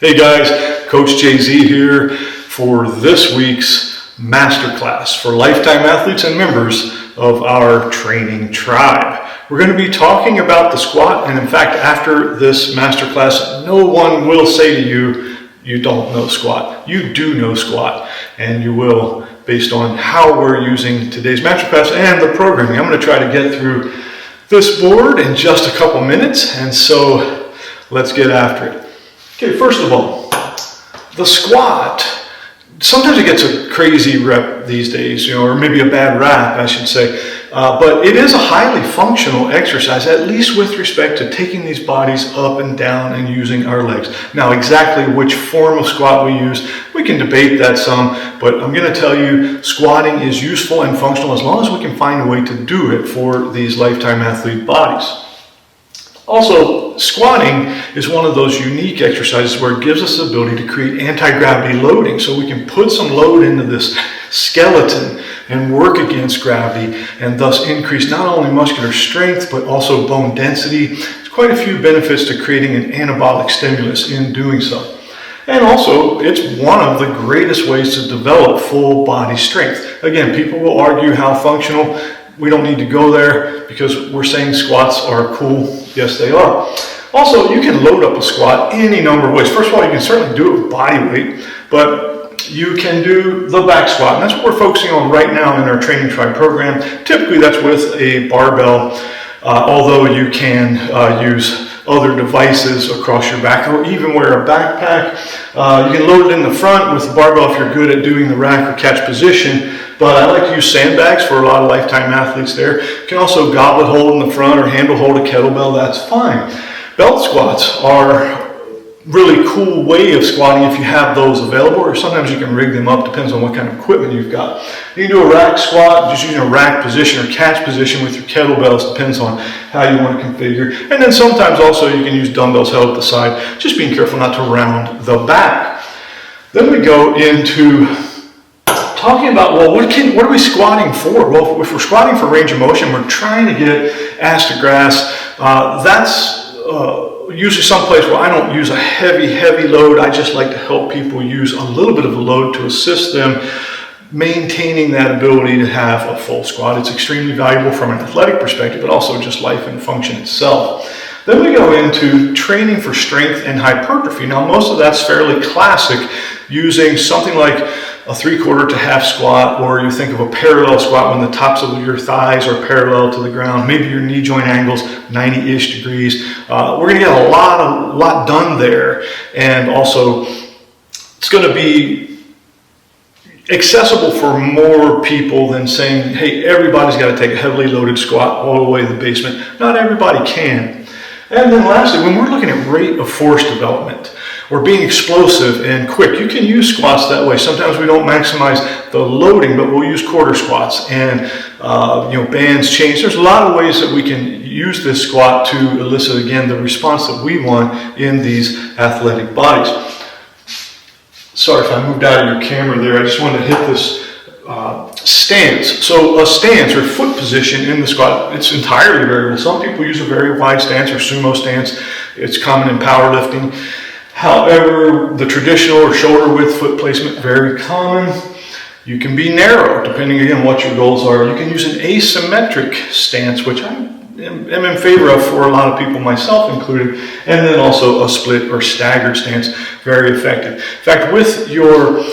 Hey guys, Coach JZ here for this week's masterclass for lifetime athletes and members of our training tribe. We're going to be talking about the squat, and in fact, after this masterclass, no one will say to you, you don't know squat. You do know squat, and you will based on how we're using today's masterclass and the programming. I'm going to try to get through this board in just a couple minutes, and so let's get after it. Okay, first of all, the squat, sometimes it gets a crazy rep these days, or maybe a bad rap, I should say, but it is a highly functional exercise, at least with respect to taking these bodies up and down and using our legs. Now, exactly which form of squat we use, we can debate that some, but I'm going to tell you squatting is useful and functional as long as we can find a way to do it for these lifetime athlete bodies. Also, squatting is one of those unique exercises where it gives us the ability to create anti-gravity loading, so we can put some load into this skeleton and work against gravity and thus increase not only muscular strength but also bone density. There's quite a few benefits to creating an anabolic stimulus in doing so. And also, it's one of the greatest ways to develop full body strength. Again, people will argue how functional. We don't need to go there because we're saying squats are cool. Yes, they are. Also, you can load up a squat any number of ways. First of all, you can certainly do it with body weight, but you can do the back squat. And that's what we're focusing on right now in our training tribe program. Typically, that's with a barbell, although you can use other devices across your back or even wear a backpack. You can load it in the front with the barbell if you're good at doing the rack or catch position. But I like to use sandbags for a lot of lifetime athletes there. You can also goblet hold in the front or handle hold a kettlebell, that's fine. Belt squats are a really cool way of squatting if you have those available, or sometimes you can rig them up, depends on what kind of equipment you've got. You can do a rack squat, just using a rack position or catch position with your kettlebells, depends on how you want to configure. And then sometimes also you can use dumbbells held at the side, just being careful not to round the back. Then we go into talking about, well, what are we squatting for? Well, if we're squatting for range of motion, we're trying to get ass to grass. That's usually someplace where I don't use a heavy load. I just like to help people use a little bit of a load to assist them maintaining that ability to have a full squat. It's extremely valuable from an athletic perspective, but also just life and function itself. Then we go into training for strength and hypertrophy. Now, most of that's fairly classic, using something like a 3/4 to half squat, or you think of a parallel squat when the tops of your thighs are parallel to the ground. Maybe your knee joint angles 90-ish degrees. We're going to get a lot done there, and also it's going to be accessible for more people than saying, hey, everybody's got to take a heavily loaded squat all the way to the basement. Not everybody can. And then lastly, when we're looking at rate of force development, or being explosive and quick, you can use squats that way. Sometimes we don't maximize the loading, but we'll use quarter squats and bands, chains. There's a lot of ways that we can use this squat to elicit, again, the response that we want in these athletic bodies. Sorry if I moved out of your camera there. I just wanted to hit this stance. So a stance or foot position in the squat, it's entirely variable. Some people use a very wide stance or sumo stance. It's common in powerlifting. However, the traditional or shoulder width foot placement, very common. You can be narrow, depending again what your goals are. You can use an asymmetric stance, which I am in favor of for a lot of people, myself included, and then also a split or staggered stance, very effective. In fact, with your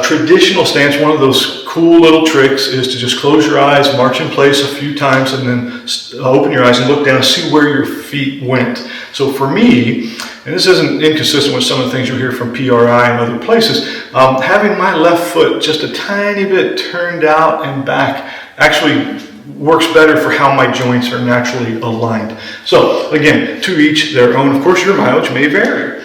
traditional stance, one of those cool little tricks is to just close your eyes, march in place a few times, and then open your eyes and look down and see where your feet went. So for me, and this isn't inconsistent with some of the things you'll hear from PRI and other places, having my left foot just a tiny bit turned out and back actually works better for how my joints are naturally aligned. So again, to each their own. Of course, your mileage may vary.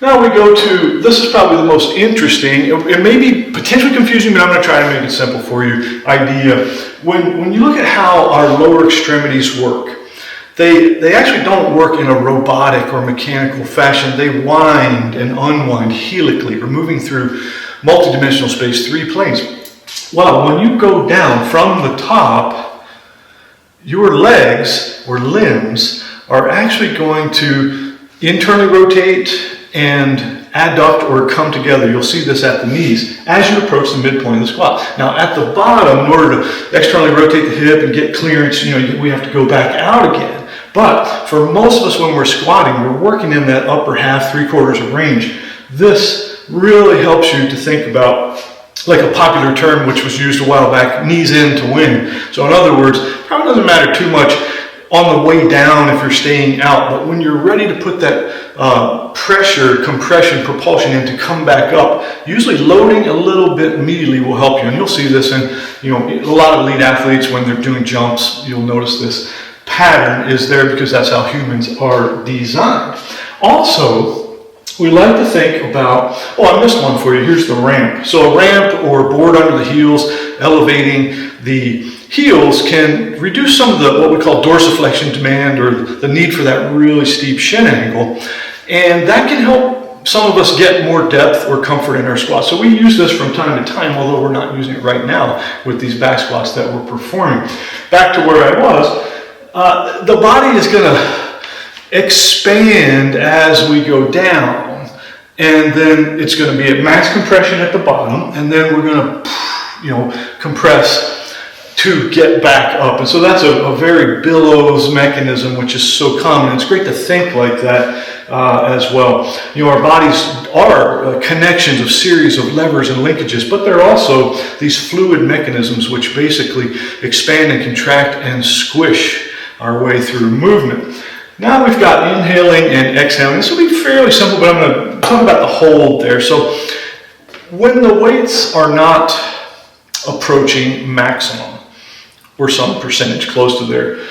Now we go to, this is probably the most interesting, it may be potentially confusing, but I'm going to try to make it simple for you, idea. When you look at how our lower extremities work, they actually don't work in a robotic or mechanical fashion. They wind and unwind helically, or moving through multidimensional space, 3 planes. Well, when you go down from the top, your legs or limbs are actually going to internally rotate and adduct or come together. You'll see this at the knees as you approach the midpoint of the squat. Now at the bottom, in order to externally rotate the hip and get clearance, we have to go back out again. But for most of us, when we're squatting, we're working in that upper half, 3/4 of range. This really helps you to think about, like a popular term which was used a while back, knees in to win. So in other words, probably doesn't matter too much on the way down if you're staying out, but when you're ready to put that pressure, compression, propulsion in to come back up, usually loading a little bit immediately will help you. And you'll see this in a lot of elite athletes when they're doing jumps. You'll notice this pattern is there because that's how humans are designed. Also, we like to think about, I missed one for you. Here's the ramp. So a ramp or board under the heels, elevating the heels can reduce some of the what we call dorsiflexion demand, or the need for that really steep shin angle. And that can help some of us get more depth or comfort in our squats. So we use this from time to time, although we're not using it right now with these back squats that we're performing. Back to where I was, the body is going to expand as we go down. And then it's going to be at max compression at the bottom, and then we're going to, compress to get back up. And so that's a very billows mechanism, which is so common. It's great to think like that as well. Our bodies are connections of series of levers and linkages, but they're also these fluid mechanisms which basically expand and contract and squish our way through movement. Now we've got inhaling and exhaling. This will be fairly simple, but I'm going to talk about the hold there. So when the weights are not approaching maximum, or some percentage close to there, it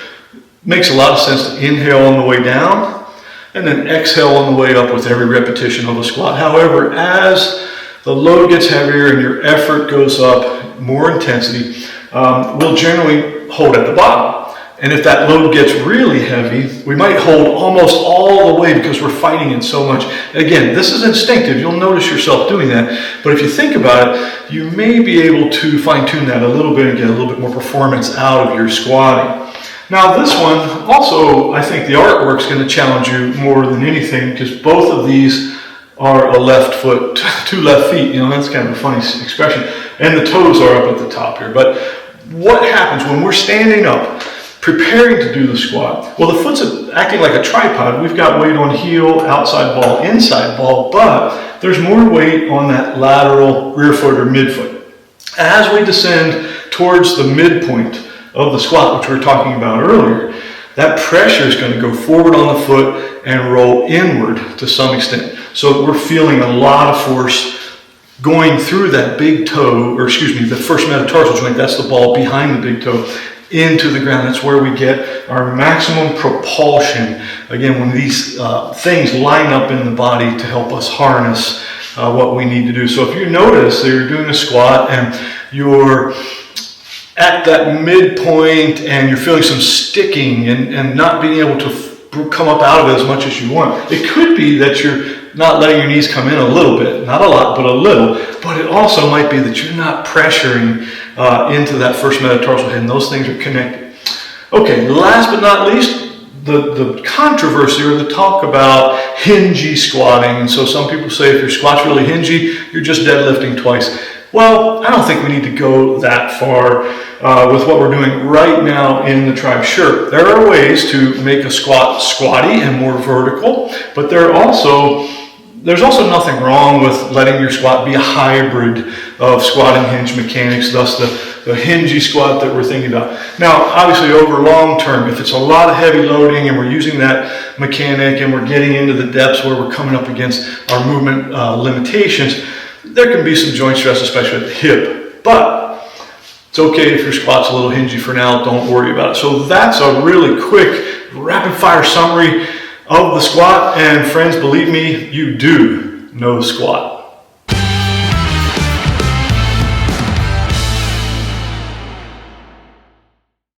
makes a lot of sense to inhale on the way down and then exhale on the way up with every repetition of a squat. However, as the load gets heavier and your effort goes up, more intensity, we'll generally hold at the bottom. And if that load gets really heavy, we might hold almost all the way because we're fighting it so much. Again, this is instinctive. You'll notice yourself doing that. But if you think about it, you may be able to fine-tune that a little bit and get a little bit more performance out of your squatting. Now this one, also, I think the artwork's going to challenge you more than anything, because both of these are a left foot, two left feet. That's kind of a funny expression. And the toes are up at the top here. But what happens when we're standing up, preparing to do the squat? Well, the foot's acting like a tripod. We've got weight on heel, outside ball, inside ball, but there's more weight on that lateral rear foot or midfoot. As we descend towards the midpoint of the squat, which we were talking about earlier, that pressure is going to go forward on the foot and roll inward to some extent. So we're feeling a lot of force going through that big toe, the first metatarsal joint, that's the ball behind the big toe, into the ground. That's where we get our maximum propulsion. Again, when these things line up in the body to help us harness what we need to do. So if you notice that you're doing a squat and you're at that midpoint and you're feeling some sticking and not being able to come up out of it as much as you want, it could be that you're not letting your knees come in a little bit, not a lot, but a little. But it also might be that you're not pressuring into that first metatarsal head, and those things are connected. Okay, last but not least, the controversy or the talk about hingy squatting. And so some people say if your squat's really hingy, you're just deadlifting twice. Well, I don't think we need to go that far with what we're doing right now in the tribe. Sure, there are ways to make a squat squatty and more vertical, but there's also nothing wrong with letting your squat be a hybrid of squat and hinge mechanics, thus the hingy squat that we're thinking about. Now, obviously over long term, if it's a lot of heavy loading and we're using that mechanic and we're getting into the depths where we're coming up against our movement limitations, there can be some joint stress, especially at the hip. But it's okay if your squat's a little hingy for now, don't worry about it. So that's a really quick, rapid fire summary of the squat. And friends, believe me, you do know squat.